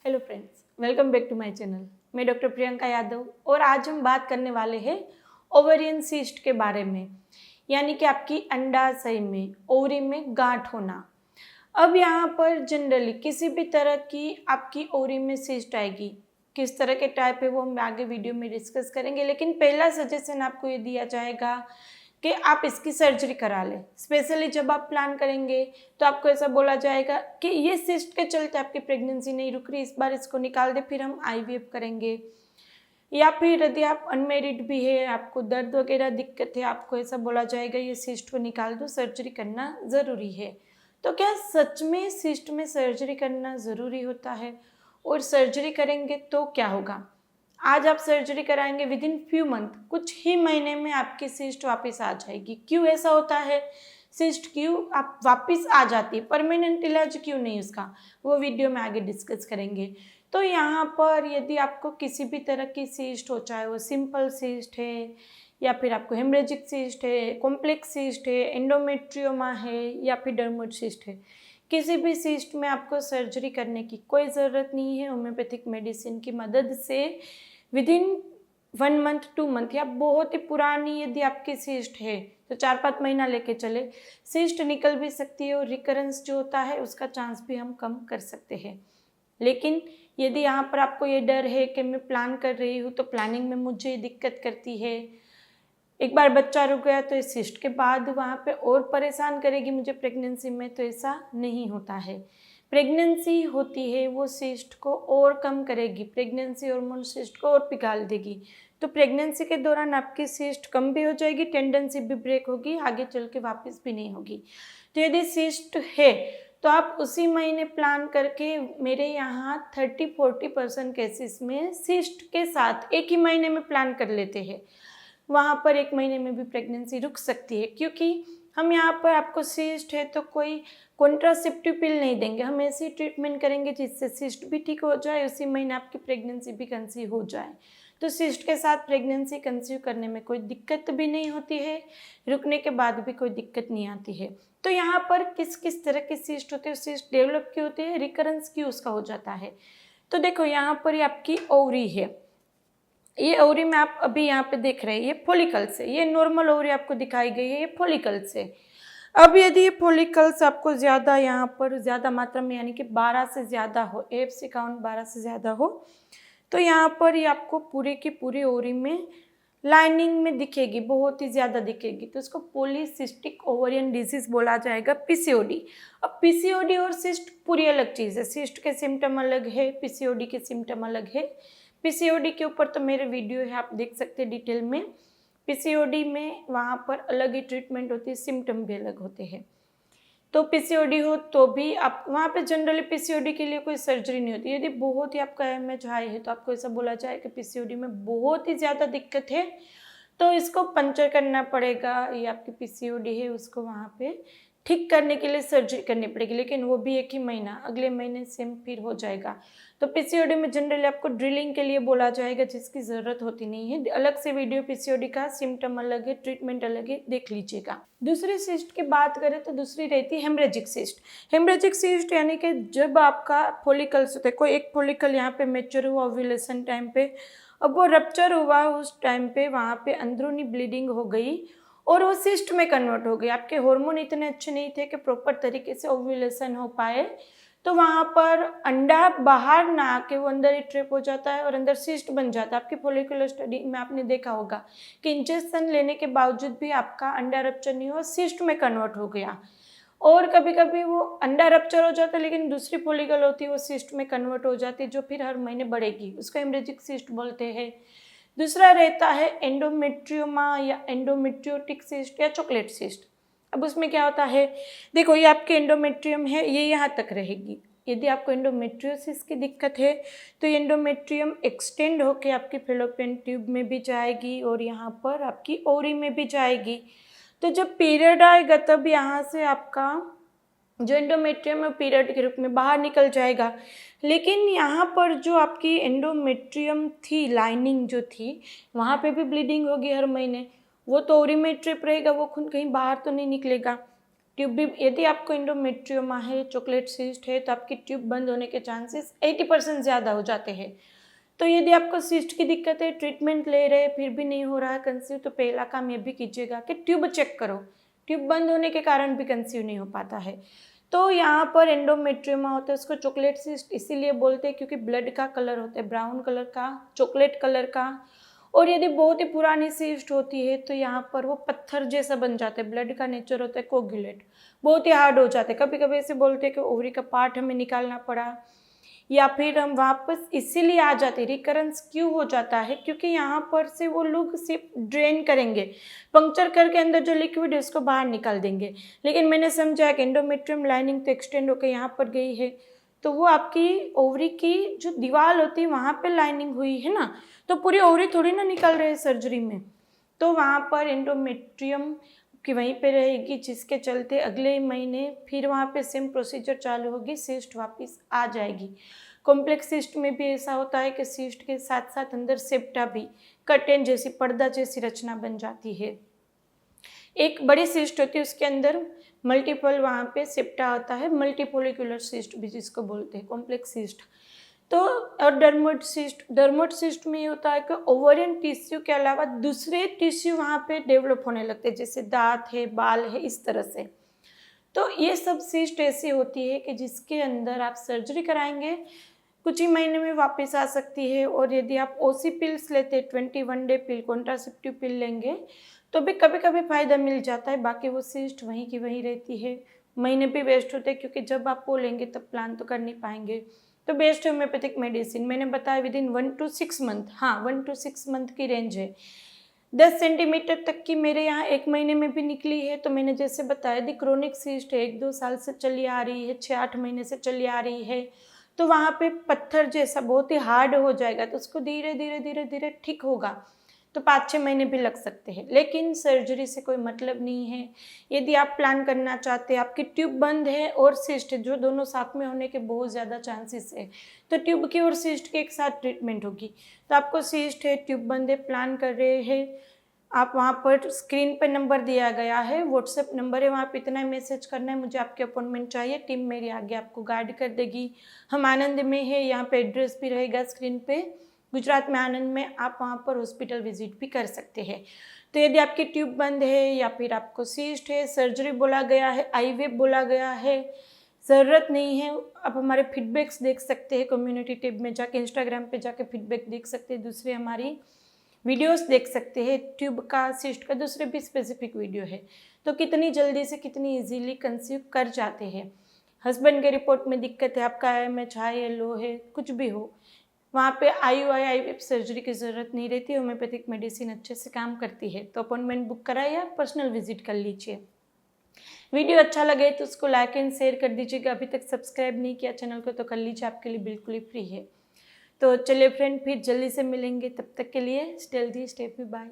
Hello friends, welcome back to my channel. मैं doctor Priyanka Yadav और आज हम बात करने वाले हैं ओवेरियन सिस्ट के बारे में, यानी कि आपकी अंडाशय में ओवरी में गांठ होना। अब यहाँ पर जनरली किसी भी तरह की आपकी ओवरी में सिस्ट आएगी, किस तरह के टाइप है वो हम आगे वीडियो में डिस्कस करेंगे, लेकिन पहला सजेशन आपको ये दिया जाएगा कि आप इसकी सर्जरी करा लें। स्पेशली जब आप प्लान करेंगे तो आपको ऐसा बोला जाएगा कि ये सिस्ट के चलते आपकी प्रेगनेंसी नहीं रुक रही, इस बार इसको निकाल दे, फिर हम आईवीएफ करेंगे। या फिर यदि आप अनमेरिड भी है, आपको दर्द वगैरह दिक्कत है, आपको ऐसा बोला जाएगा ये सिस्ट को निकाल दो, सर्जरी करना ज़रूरी है। तो क्या सच में सिस्ट में सर्जरी करना ज़रूरी होता है? और सर्जरी करेंगे तो क्या होगा? आज आप सर्जरी कराएंगे, विद इन फ्यू मंथ, कुछ ही महीने में आपकी सिस्ट वापस आ जाएगी। क्यों ऐसा होता है? सिस्ट क्यों आप वापस आ जाती है? परमानेंट इलाज क्यों नहीं उसका, वो वीडियो में आगे डिस्कस करेंगे। तो यहाँ पर यदि आपको किसी भी तरह की सिस्ट हो, चाहे वो सिंपल सिस्ट है या फिर आपको हेमरेजिक सिस्ट है, कॉम्प्लेक्स सिस्ट है, एंडोमेट्रियोमा है या फिर डर्मोइड सिस्ट है, किसी भी सिस्ट में आपको सर्जरी करने की कोई ज़रूरत नहीं है। होम्योपैथिक मेडिसिन की मदद से विद इन 1 मंथ 2 मंथ या बहुत ही पुरानी यदि आपकी सिस्ट है तो 4-5 महीना लेके चले, सिस्ट निकल भी सकती है और रिकरेंस जो होता है उसका चांस भी हम कम कर सकते हैं। लेकिन यदि यहाँ पर आपको ये डर है कि मैं प्लान कर रही हूँ तो प्लानिंग में मुझे दिक्कत करती है, एक बार बच्चा रुक गया तो इस सिस्ट के बाद वहाँ पे और परेशान करेगी मुझे प्रेगनेंसी में, तो ऐसा नहीं होता है। प्रेगनेंसी होती है वो सिस्ट को और कम करेगी, प्रेगनेंसी हार्मोन सिस्ट को और पिघाल देगी। तो प्रेगनेंसी के दौरान आपकी सिस्ट कम भी हो जाएगी, टेंडेंसी भी ब्रेक होगी, आगे चल के वापस भी नहीं होगी। तो यदि सिस्ट है तो आप उसी महीने प्लान करके, मेरे यहाँ 30-40% केसेस में सिस्ट के साथ एक ही महीने में प्लान कर लेते हैं। वहाँ पर 1 महीने में भी प्रेगनेंसी रुक सकती है, क्योंकि हम यहाँ पर आपको सिस्ट है तो कोई कॉन्ट्रासेप्टिव पिल नहीं देंगे, हम ऐसी ट्रीटमेंट करेंगे जिससे सिस्ट भी ठीक हो जाए, उसी महीने आपकी प्रेगनेंसी भी कंसीव हो जाए। तो सिस्ट के साथ प्रेगनेंसी कंसीव करने में कोई दिक्कत भी नहीं होती है, रुकने के बाद भी कोई दिक्कत नहीं आती है। तो यहाँ पर किस किस तरह की सिस्ट होती है, सिस्ट डेवलप क्यों होती है, रिकरेंस क्यों उसका हो जाता है। तो देखो यहाँ पर ये आपकी ओवरी है, ये ओवरी में आप अभी यहाँ पे देख रहे हैं, ये फॉलिकल्स है, ये नॉर्मल ओवरी आपको दिखाई गई है, ये फॉलिकल्स है। अब यदि ये फॉलिकल्स आपको ज़्यादा यहाँ पर ज़्यादा मात्रा में, यानी कि 12 से ज़्यादा हो, एफसी काउंट 12 से ज़्यादा हो, तो यहाँ पर ये आपको पूरी की पूरी ओवरी में लाइनिंग में दिखेगी, बहुत ही ज़्यादा दिखेगी। तो इसको पॉलीसिस्टिक ओवरियन डिजीज़ बोला जाएगा, पीसीओडी। अब पीसीओडी और सिस्ट पूरी अलग चीज़ है, सिस्ट के सिम्टम अलग है, पीसीओडी के सिम्टम अलग है। पीसीओडी के ऊपर तो मेरे वीडियो है, आप देख सकते हैं डिटेल में। पीसीओडी में वहाँ पर अलग ही ट्रीटमेंट होती है, सिम्टम भी अलग होते हैं। तो पीसीओडी हो तो भी आप वहाँ पे जनरली पीसीओडी के लिए कोई सर्जरी नहीं होती। यदि बहुत ही आपका एमएच हाई है तो आपको ऐसा बोला जाए कि पीसीओडी में बहुत ही ज़्यादा दिक्कत है तो इसको पंचर करना पड़ेगा, ये आपकी पीसीओडी है उसको वहाँ पे ठीक करने के लिए सर्जरी करनी पड़ेगी, लेकिन वो भी 1 ही महीना, अगले महीने सेम फिर हो जाएगा। तो पीसीओडी में जनरली आपको ड्रिलिंग के लिए बोला जाएगा, जिसकी ज़रूरत होती नहीं है। अलग से वीडियो पीसीओडी का, सिम्टम अलग है, ट्रीटमेंट अलग है, देख लीजिएगा। दूसरी सिस्ट की बात करें तो दूसरी रहती है हेमरेजिक सिस्ट। हेमरेजिक सिस्ट यानी कि जब आपका फॉलिकल्स होता है, कोई एक फॉलिकल यहाँ पे मैच्योर हुआ ओव्यूलेशन टाइम पे, अब वो रप्चर हुआ उस टाइम पे, वहाँ पे अंदरूनी ब्लीडिंग हो गई और वो सिस्ट में कन्वर्ट हो गई। आपके हार्मोन इतने अच्छे नहीं थे कि प्रॉपर तरीके से ओव्यूलेशन हो पाए, तो वहाँ पर अंडा बाहर ना आके वो अंदर ही ट्रैप हो जाता है और अंदर सिस्ट बन जाता है। आपकी फॉलिकुलर स्टडी में आपने देखा होगा कि इंजेक्शन लेने के बावजूद भी आपका अंडा रप्चर नहीं हुआ, सिस्ट में कन्वर्ट हो गया। और कभी कभी वो अंडा रप्चर हो जाता है लेकिन दूसरी फॉलिकल होती है वो सिस्ट में कन्वर्ट हो जाती है, जो फिर हर महीने बढ़ेगी, उसको हेमरेजिक सिस्ट बोलते हैं। दूसरा रहता है एंडोमेट्रियोमा या एंडोमेट्रियोटिक सिस्ट या चॉकलेट सिस्ट। अब उसमें क्या होता है, देखो ये आपके एंडोमेट्रियम है, ये यहाँ तक रहेगी। यदि आपको एंडोमेट्रियोसिस की दिक्कत है तो ये एंडोमेट्रियम एक्सटेंड होकर आपकी फेलोपियन ट्यूब में भी जाएगी और यहाँ पर आपकी ओवरी में भी जाएगी। तो जब पीरियड आएगा तब यहाँ से आपका जो एंडोमेट्रियम है पीरियड के रूप में बाहर निकल जाएगा। लेकिन यहाँ पर जो आपकी एंडोमेट्रियम थी, लाइनिंग जो थी, वहाँ पे भी ब्लीडिंग होगी हर महीने, वो तो ओवरी में ट्रिप रहेगा, वो खून कहीं बाहर तो नहीं निकलेगा। ट्यूब भी, यदि आपको एंडोमेट्रियोमा है, चॉकलेट सिस्ट है, तो आपकी ट्यूब बंद होने के चांसेस 80% ज़्यादा हो जाते हैं। तो यदि आपको सिस्ट की दिक्कत है, ट्रीटमेंट ले रहे फिर भी नहीं हो रहा है कंसीव, तो पहला काम ये भी कीजिएगा कि ट्यूब चेक करो। ट्यूब बंद होने के कारण भी कंसीव नहीं हो पाता है। तो यहाँ पर एंडोमेट्रियोमा होता है, उसको चॉकलेट सिस्ट इसीलिए बोलते हैं क्योंकि ब्लड का कलर होता है ब्राउन कलर का, चॉकलेट कलर का। और यदि बहुत ही पुरानी सिस्ट होती है तो यहाँ पर वो पत्थर जैसा बन जाता है, ब्लड का नेचर होता है कोगुलेट, बहुत ही हार्ड हो जाते हैं। कभी कभी ऐसे बोलते हैं कि ओवरी का पार्ट हमें निकालना पड़ा, या फिर हम वापस इसीलिए आ जाते, रिकरेंस क्यों हो जाता है क्योंकि यहाँ पर से वो लोग सिर्फ ड्रेन करेंगे, पंक्चर करके अंदर जो लिक्विड है उसको बाहर निकाल देंगे। लेकिन मैंने समझा कि एंडोमेट्रियम लाइनिंग तो एक्सटेंड होकर यहाँ पर गई है, तो वो आपकी ओवरी की जो दीवार होती है वहाँ पे लाइनिंग हुई है ना, तो पूरी ओवरी थोड़ी ना निकल रही है सर्जरी में। तो वहाँ पर एंडोमेट्रियम कि वहीं पे रहेगी, जिसके चलते अगले महीने फिर वहाँ पे सेम प्रोसीजर चालू होगी, सिस्ट वापस आ जाएगी। कॉम्प्लेक्स सिस्ट में भी ऐसा होता है कि सिस्ट के साथ साथ अंदर सेप्टा भी कर्टेन जैसी, पर्दा जैसी रचना बन जाती है। एक बड़ी सिस्ट होती है उसके अंदर मल्टीपल वहाँ पे सेप्टा होता है, मल्टीपोलिकुलर सिस्ट भी जिसको बोलते हैं, कॉम्प्लेक्स सिस्ट। तो और डर्मोड सिस्ट में ये होता है कि ओवरियन टिश्यू के अलावा दूसरे टिश्यू वहाँ पे डेवलप होने लगते हैं, जैसे दांत है, बाल है, इस तरह से। तो ये सब सिस्ट ऐसी होती है कि जिसके अंदर आप सर्जरी कराएंगे, कुछ ही महीने में वापस आ सकती है। और यदि आप ओसी पिल्स लेते, 21 डे पिल, कॉन्ट्रासेप्टिव पिल लेंगे तो भी कभी कभी फ़ायदा मिल जाता है, बाकी वो सिस्ट वहीं की वहीं रहती है। महीने भी वेस्ट होते हैं क्योंकि जब आप वो लेंगे तब प्लान तो कर नहीं पाएंगे। तो बेस्ट होम्योपैथिक मेडिसिन मैंने बताया विदिन 1 to 6 मंथ, हाँ 1 to 6 मंथ की रेंज है। 10 सेंटीमीटर तक की मेरे यहाँ 1 महीने में भी निकली है। तो मैंने जैसे बताया यदि क्रोनिक सिस्ट है, 1-2 साल से चली आ रही है, 6-8 महीने से चली आ रही है, तो वहाँ पे पत्थर जैसा बहुत ही हार्ड हो जाएगा, तो उसको धीरे धीरे धीरे धीरे ठीक होगा, तो 5-6 महीने भी लग सकते हैं। लेकिन सर्जरी से कोई मतलब नहीं है। यदि आप प्लान करना चाहते हैं, आपकी ट्यूब बंद है और सिस्ट है, जो दोनों साथ में होने के बहुत ज़्यादा चांसेस है, तो ट्यूब की और सिस्ट की एक साथ ट्रीटमेंट होगी। तो आपको सिस्ट है, ट्यूब बंद है, प्लान कर रहे हैं, आप वहाँ पर स्क्रीन पर नंबर दिया गया है, व्हाट्सएप नंबर है, वहाँ पर इतना ही मैसेज करना है, मुझे आपकी अपॉइंटमेंट चाहिए, टीम मेरी आगे आपको गाइड कर देगी। हम आनंद में है, यहाँ पे एड्रेस भी रहेगा स्क्रीन पे, गुजरात में आनंद में, आप वहाँ पर हॉस्पिटल विजिट भी कर सकते हैं। तो यदि आपकी ट्यूब बंद है या फिर आपको सिस्ट है, सर्जरी बोला गया है, आईवीएफ बोला गया है, ज़रूरत नहीं है, आप हमारे फीडबैक्स देख सकते हैं, कम्युनिटी टैब में जाके, इंस्टाग्राम पे जाके फीडबैक देख सकते हैं, दूसरे हमारी वीडियोस देख सकते हैं, ट्यूब का, सिस्ट का, दूसरे भी स्पेसिफिक वीडियो है। तो कितनी जल्दी से कितनी इजीली कंसीव कर जाते हैं। हस्बैंड के रिपोर्ट में दिक्कत है, आपका IMH हाई है, लो है, कुछ भी हो, वहाँ पे IUI सर्जरी की ज़रूरत नहीं रहती, होम्योपैथिक मेडिसिन अच्छे से काम करती है। तो अपॉइंटमेंट बुक कराइए, आप पर्सनल विजिट कर लीजिए। वीडियो अच्छा लगे तो उसको लाइक एंड शेयर कर दीजिएगा। अभी तक सब्सक्राइब नहीं किया चैनल को तो कर लीजिए, आपके लिए बिल्कुल ही फ्री है। तो चलिए फ्रेंड, फिर जल्दी से मिलेंगे, तब तक के लिए stay healthy, stay happy, bye.